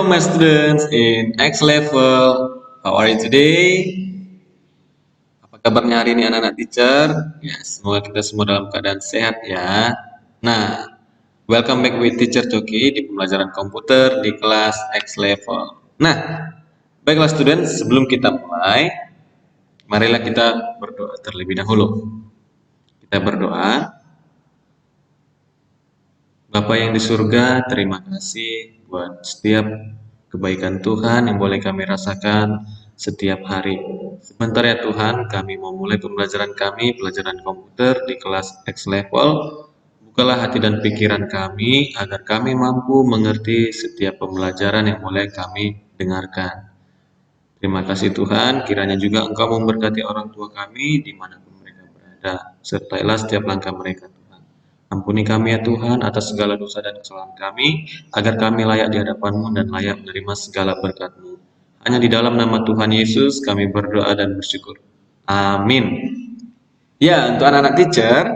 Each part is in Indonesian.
my students in X level. How are you today? Apa kabarnya hari ini anak-anak teacher? Ya, semoga kita semua dalam keadaan sehat ya. Nah, welcome back with teacher Coki di pembelajaran komputer di kelas X level. Nah, baiklah students, sebelum kita mulai, marilah kita berdoa terlebih dahulu. Kita berdoa. Bapa yang di surga, terima kasih buat setiap kebaikan Tuhan yang boleh kami rasakan setiap hari. Sebentar ya Tuhan, kami mau mulai pembelajaran kami, pelajaran komputer di kelas X level. Bukalah hati dan pikiran kami agar kami mampu mengerti setiap pembelajaran yang boleh kami dengarkan. Terima kasih Tuhan, kiranya juga Engkau memberkati orang tua kami dimanapun mereka berada. Sertailah setiap langkah mereka. Ampuni kami ya Tuhan atas segala dosa dan kesalahan kami, agar kami layak di hadapan-Mu dan layak menerima segala berkat-Mu. Hanya di dalam nama Tuhan Yesus kami berdoa dan bersyukur. Amin. Ya, untuk anak-anak teacher,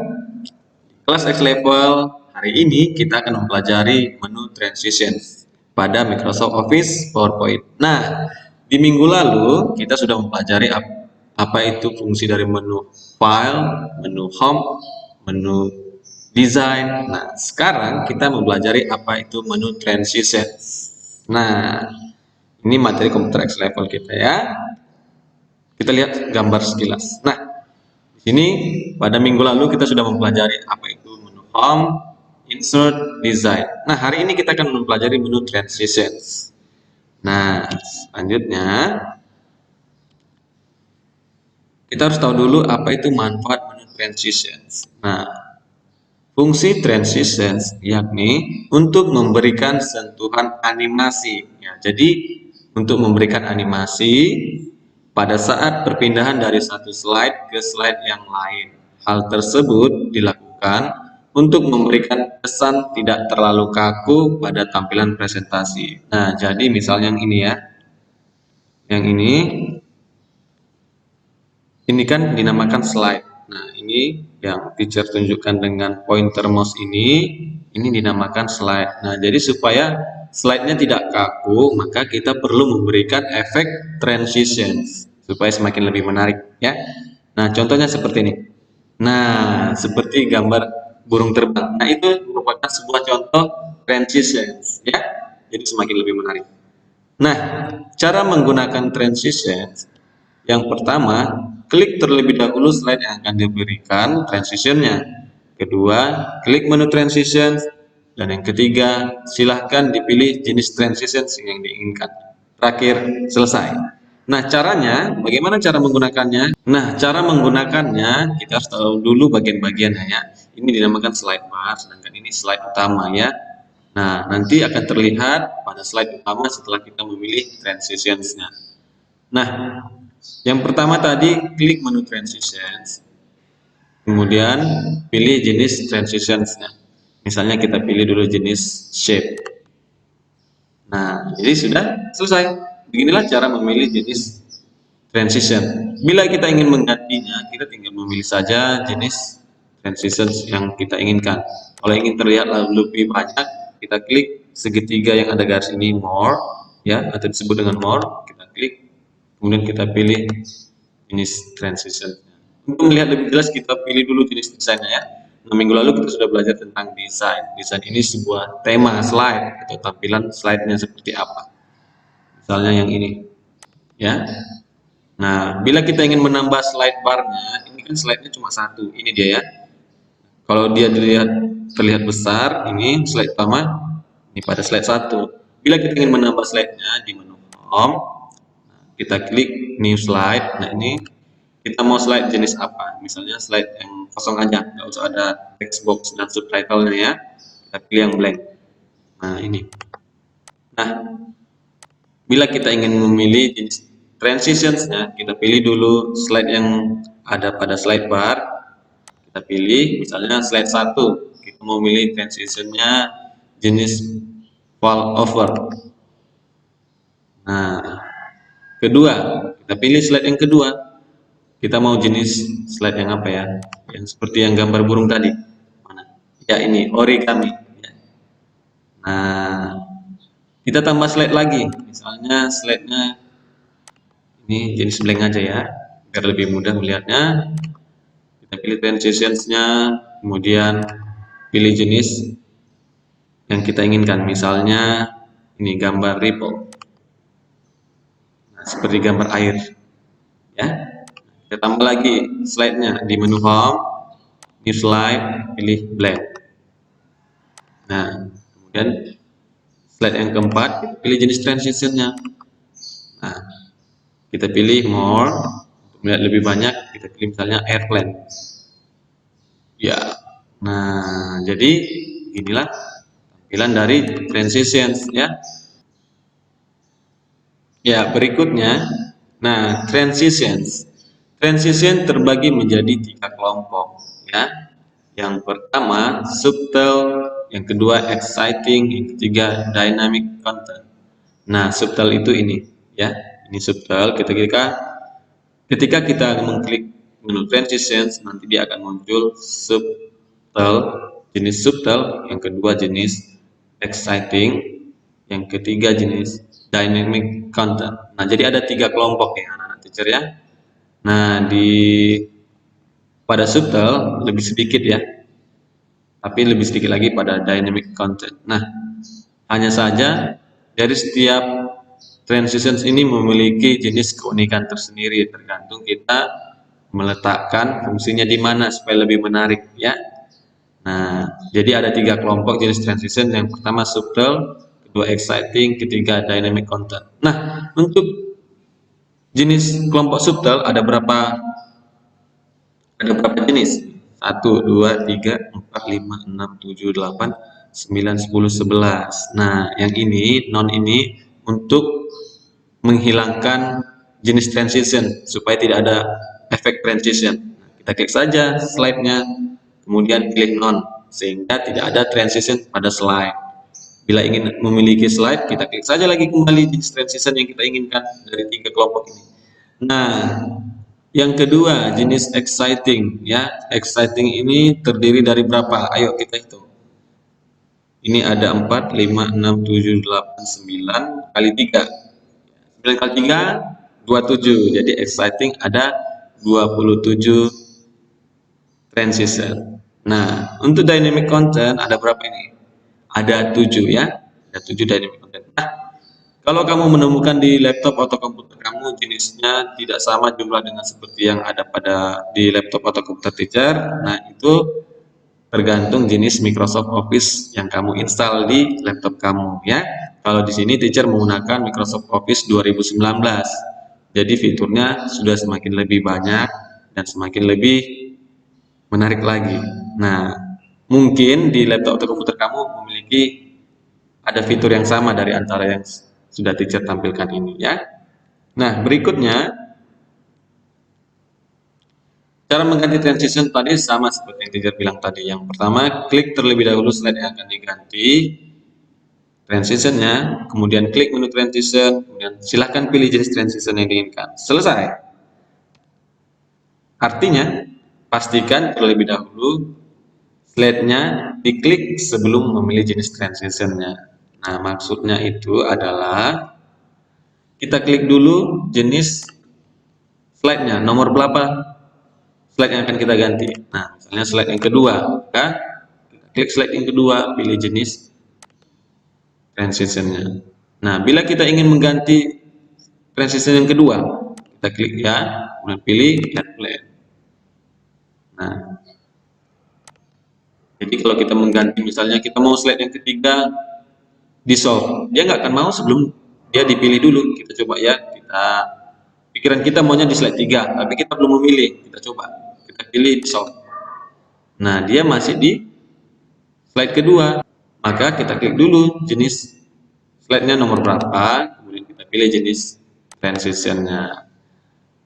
kelas X level hari ini kita akan mempelajari menu transition pada Microsoft Office PowerPoint. Nah, di minggu lalu kita sudah mempelajari apa itu fungsi dari menu file, menu home, menu design. Nah, sekarang kita mempelajari apa itu menu transition. Nah, ini materi komputer X level kita ya. Kita lihat gambar sekilas. Nah, di sini pada minggu lalu kita sudah mempelajari apa itu menu home, insert, design. Nah, hari ini kita akan mempelajari menu transition. Nah, selanjutnya kita harus tahu dulu apa itu manfaat menu transition. Nah, fungsi transition yakni untuk memberikan sentuhan animasi. Ya, jadi untuk memberikan animasi pada saat perpindahan dari satu slide ke slide yang lain. Hal tersebut dilakukan untuk memberikan kesan tidak terlalu kaku pada tampilan presentasi. Nah, jadi misalnya yang ini ya. Yang ini kan dinamakan slide. Nah, ini yang teacher tunjukkan dengan pointer mouse ini dinamakan slide. Nah, jadi supaya slide-nya tidak kaku, maka kita perlu memberikan efek transition supaya semakin lebih menarik ya. Nah, contohnya seperti ini. Nah, seperti gambar burung terbang. Nah, itu merupakan sebuah contoh transition ya. Jadi semakin lebih menarik. Nah, cara menggunakan transition yang pertama, klik terlebih dahulu slide yang akan diberikan transitionnya. Kedua, klik menu transition. Dan yang ketiga, silahkan dipilih jenis transition yang diinginkan. Terakhir, selesai. Nah, caranya, bagaimana cara menggunakannya? Nah, cara menggunakannya, kita harus tahu dulu bagian-bagiannya ya. Ini dinamakan slide bar, sedangkan ini slide utama ya. Nah, nanti akan terlihat pada slide utama setelah kita memilih transitionsnya. Nah, yang pertama tadi klik menu transitions, kemudian pilih jenis transitionsnya. Misalnya kita pilih dulu jenis shape. Nah, jadi sudah selesai. Beginilah cara memilih jenis transition. Bila kita ingin menggantinya, kita tinggal memilih saja jenis transitions yang kita inginkan. Kalau ingin terlihat lebih banyak, kita klik segitiga yang ada garis ini more, ya, atau disebut dengan more. Kita klik. Kemudian kita pilih jenis transition. Untuk melihat lebih jelas kita pilih dulu jenis desainnya ya. Nah, minggu lalu kita sudah belajar tentang desain. Desain ini sebuah tema slide atau tampilan slide-nya seperti apa. Misalnya yang ini, ya. Nah, bila kita ingin menambah slide bar-nya, ini kan slide-nya cuma satu. Ini dia ya. Kalau dia terlihat besar, ini slide pertama, ini pada slide 1. Bila kita ingin menambah slide-nya di menu home, kita klik new slide. Nah, ini kita mau slide jenis apa? Misalnya slide yang kosong aja, nggak usah ada text box dan subtitle-nya ya. Kita pilih yang blank. Nah, ini. Nah, bila kita ingin memilih jenis transitions-nya, kita pilih dulu slide yang ada pada slide bar. Kita pilih misalnya slide 1. Kita mau milih transition-nya jenis fall over. Nah, kedua, kita pilih slide yang kedua. Kita mau jenis slide yang apa ya? Yang seperti yang gambar burung tadi. Mana? Ya, ini origami. Nah, Kita tambah slide lagi, misalnya slide-nya ini jenis blank aja ya, biar lebih mudah melihatnya. Kita pilih transitions-nya, kemudian pilih jenis yang kita inginkan, misalnya ini gambar ripple, nah, seperti gambar air ya. Kita tambah lagi slide-nya di menu home, new slide, pilih blank. Nah, kemudian slide yang keempat, pilih jenis transition-nya. Nah, kita pilih more, untuk melihat lebih banyak, kita pilih misalnya airplane. Ya, nah jadi inilah tampilan dari transitions ya. Ya, berikutnya, nah transition terbagi menjadi 3 kelompok ya. Yang pertama subtle, yang kedua exciting, yang ketiga dynamic content. Nah, subtle itu ini ya, ini subtle. Ketika kita mengklik menu transitions, nanti dia akan muncul subtle, jenis subtle, yang kedua jenis exciting, yang ketiga jenis dynamic content. Nah, jadi ada 3 kelompok ya anak-anak teacher ya. Nah, pada subtle lebih sedikit ya, tapi lebih sedikit lagi pada dynamic content. Nah, hanya saja dari setiap transitions ini memiliki jenis keunikan tersendiri, tergantung kita meletakkan fungsinya di mana supaya lebih menarik ya. Nah, jadi ada 3 kelompok jenis transition. Yang pertama subtle, kedua exciting, ketiga dynamic content. Nah, untuk jenis kelompok subtle ada berapa jenis? 1, 2, 3, 4, 5, 6, 7, 8, 9, 10, 11. Nah, yang ini non ini untuk menghilangkan jenis transition supaya tidak ada efek transition. Kita klik saja slide-nya, kemudian pilih non sehingga tidak ada transition pada slide. Bila ingin memiliki slide, kita klik saja lagi kembali jenis transition yang kita inginkan dari 3 kelompok ini. Nah, yang kedua jenis exciting ya. Exciting ini terdiri dari berapa? Ayo kita hitung. Ini ada 4, 5, 6, 7, 8, 9 kali 3. 9 kali 3 27. Jadi exciting ada 27 transition. Nah, untuk dynamic content ada berapa ini? Ada 7 ya. Ada 7 dynamic content. Nah, kalau kamu menemukan di laptop atau komputer kamu jenisnya tidak sama jumlah dengan seperti yang ada di laptop atau komputer teacher, nah itu tergantung jenis Microsoft Office yang kamu install di laptop kamu ya. Kalau di sini teacher menggunakan Microsoft Office 2019. Jadi fiturnya sudah semakin lebih banyak dan semakin lebih menarik lagi. Nah, mungkin di laptop atau komputer kamu memiliki ada fitur yang sama dari antara yang sudah teacher tampilkan ini ya. Nah, berikutnya cara mengganti transition tadi sama seperti yang teacher bilang tadi. Yang pertama, klik terlebih dahulu slide yang akan diganti transitionnya, kemudian klik menu transition, kemudian silahkan pilih jenis transition yang diinginkan. Selesai. Artinya, pastikan terlebih dahulu slide-nya diklik sebelum memilih jenis transition-nya. Nah, maksudnya itu adalah kita klik dulu jenis slide-nya, nomor berapa slide yang akan kita ganti. Nah, misalnya slide yang kedua, maka kita klik slide yang kedua, pilih jenis transition-nya. Nah, bila kita ingin mengganti transition yang kedua, kita klik ya, kemudian pilih airplane. Nah, jadi kalau kita mengganti, misalnya kita mau slide yang ketiga di solve, dia nggak akan mau sebelum dia dipilih dulu. Kita coba ya, pikiran kita maunya di slide 3, tapi kita belum memilih. Kita coba, kita pilih di solve. Nah, dia masih di slide kedua, maka kita klik dulu jenis slide-nya nomor berapa, kemudian kita pilih jenis transition-nya.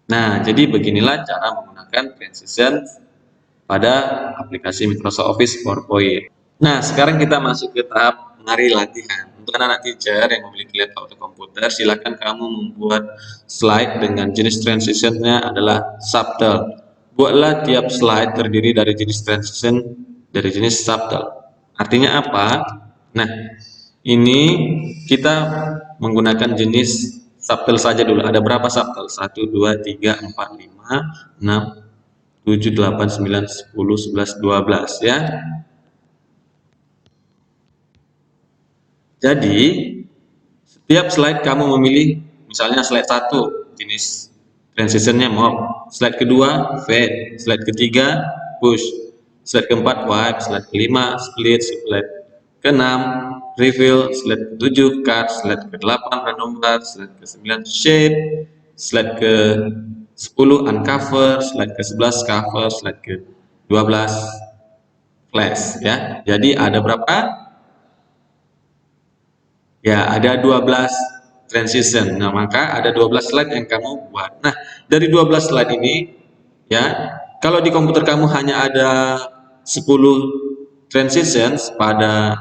Nah, jadi beginilah cara menggunakan transition pada aplikasi Microsoft Office PowerPoint. Nah, sekarang kita masuk ke tahap mengenai latihan. Untuk anak-anak teacher yang memiliki laptop atau komputer, silakan kamu membuat slide dengan jenis transition-nya adalah subtle. Buatlah tiap slide terdiri dari jenis transition dari jenis subtle. Artinya apa? Nah, ini kita menggunakan jenis subtle saja dulu. Ada berapa subtle? 1, 2, 3, 4, 5, 6, 7, 8, 9, 10, 11, 12 ya. Jadi setiap slide kamu memilih, misalnya slide 1 jenis transitionnya mop, slide kedua fade, slide ketiga push, slide keempat wipe, slide kelima split, slide keenam reveal, slide ketujuh cut, slide ke-8 random bar, slide ke-9 shape, slide ke-10 uncover, slide ke-11 cover, slide ke-12 flash ya. Jadi ada berapa? Ya, ada 12 transition. Nah, maka ada 12 slide yang kamu buat. Nah, dari 12 slide ini ya, kalau di komputer kamu hanya ada 10 transitions pada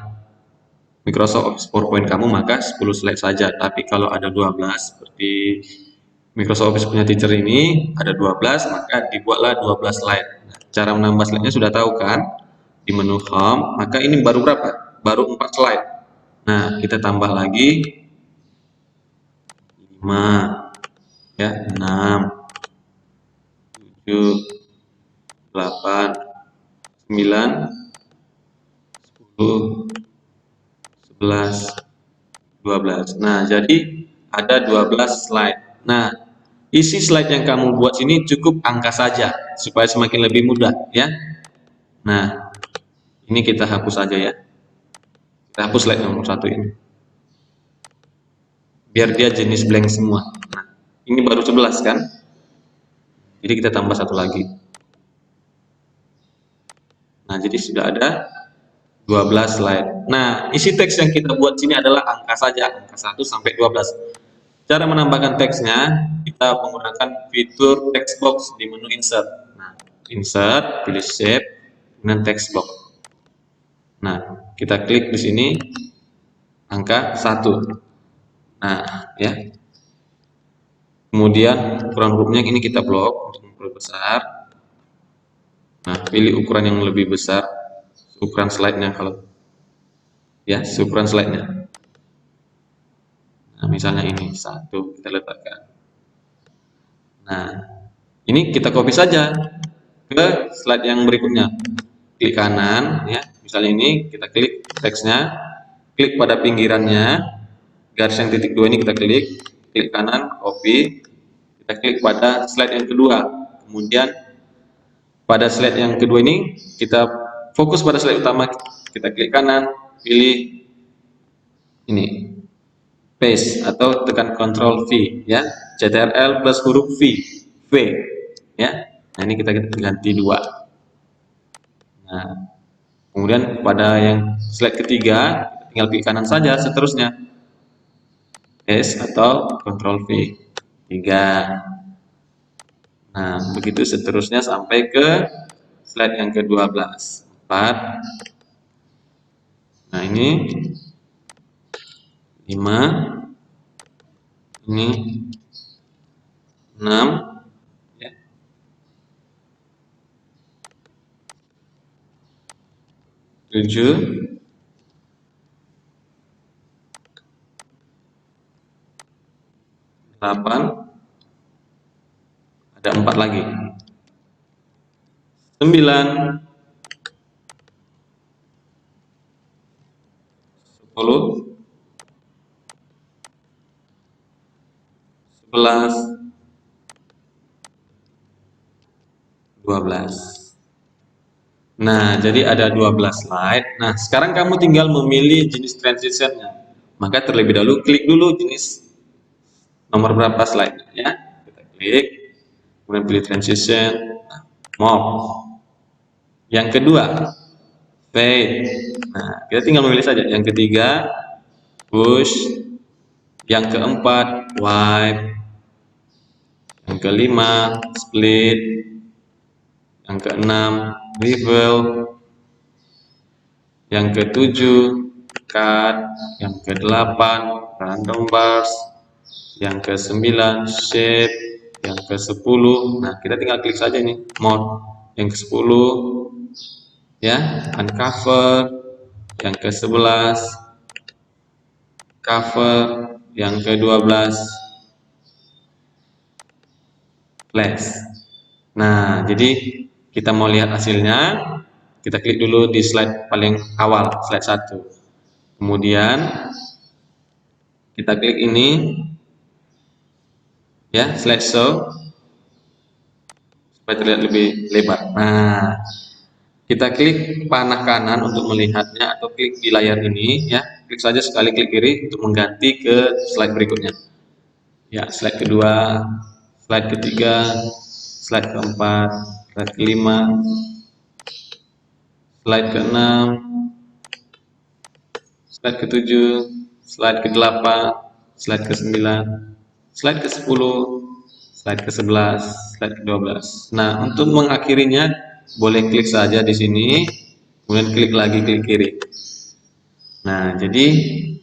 Microsoft Office PowerPoint kamu, maka 10 slide saja. Tapi kalau ada 12 seperti Microsoft Office punya teacher ini ada 12, maka dibuatlah 12 slide. Nah, cara menambah slide-nya sudah tahu kan? Di menu home, maka ini baru berapa? Baru 4 slide. Nah, kita tambah lagi 5 ya, 6, 7, 8, 9, 10, 11, 12. Nah, jadi ada 12 slide. Nah, isi slide yang kamu buat sini cukup angka saja supaya semakin lebih mudah ya. Nah, ini kita hapus saja ya. Kita hapus slide nomor 1 ini. Biar dia jenis blank semua. Nah, ini baru 11 kan? Jadi kita tambah satu lagi. Nah, jadi sudah ada 12 slide. Nah, isi teks yang kita buat sini adalah angka saja, angka 1 sampai 12. Cara menambahkan teksnya, kita menggunakan fitur text box di menu insert. Nah, insert, pilih shape, dan text box. Nah, kita klik di sini angka 1. Nah, ya. Kemudian ukuran hurufnya ini kita blok untuk memperbesar. Nah, pilih ukuran yang lebih besar, ukuran slide-nya kalau ya, ukuran slide-nya. Nah, misalnya ini 1 kita letakkan. Nah, ini kita copy saja ke slide yang berikutnya. Klik kanan ya, misalnya ini kita klik teksnya, klik pada pinggirannya, garis yang titik 2 ini kita klik kanan, copy, kita klik pada slide yang kedua. Kemudian pada slide yang kedua ini kita fokus pada slide utama, kita klik kanan, pilih ini paste atau tekan Ctrl V ya, Ctrl plus huruf V ya. Nah, ini kita ganti 2. Nah, kemudian pada yang slide ketiga tinggal klik kanan saja, seterusnya paste atau Ctrl V 3. Nah, begitu seterusnya sampai ke slide yang ke-12. 4. Nah, ini 5. Ini 6 ya. 7. 8. Ada 4 lagi. 9. 10. 11. 12. Nah, jadi ada 12 slide. Nah, sekarang kamu tinggal memilih jenis transitionnya. Maka terlebih dahulu klik dulu jenis nomor berapa slide ya. Kita klik, kemudian pilih transition, move. Yang kedua, fade. Nah, kita tinggal memilih saja. Yang ketiga, push. Yang keempat, wipe. Yang kelima, split. Yang keenam, reveal. Yang ketujuh, cut. Yang kedelapan, random bars. Yang ke-9 shape, yang ke-10. Nah, kita tinggal klik saja ini mode. Yang ke-10 ya, uncover. Yang ke-11 cover, yang ke-12 flash. Nah, jadi kita mau lihat hasilnya, kita klik dulu di slide paling awal, slide 1. Kemudian kita klik ini ya, slide show supaya terlihat lebih lebar. Nah, kita klik panah kanan untuk melihatnya atau klik di layar ini ya. Klik saja sekali, klik kiri untuk mengganti ke slide berikutnya. Ya, slide kedua, slide ketiga, slide keempat, slide kelima, slide keenam, slide ketujuh, slide ke-8, slide ke-9, slide ke-10, slide ke-11, slide ke-12. Nah, untuk mengakhirinya boleh klik saja di sini, kemudian klik lagi, klik kiri. Nah, jadi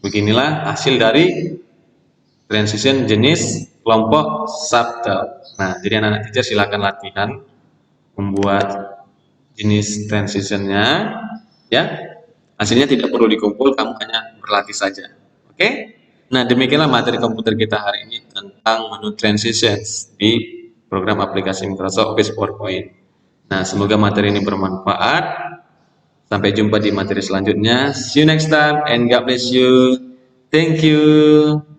beginilah hasil dari transition jenis kelompok subtle. Nah, jadi anak-anak teacher silakan latihan membuat jenis transitionnya, ya. Hasilnya tidak perlu dikumpul, kamu hanya berlatih saja. Oke? Nah, demikianlah materi komputer kita hari ini tentang menu transitions di program aplikasi Microsoft Office PowerPoint. Nah, semoga materi ini bermanfaat. Sampai jumpa di materi selanjutnya. See you next time and God bless you. Thank you.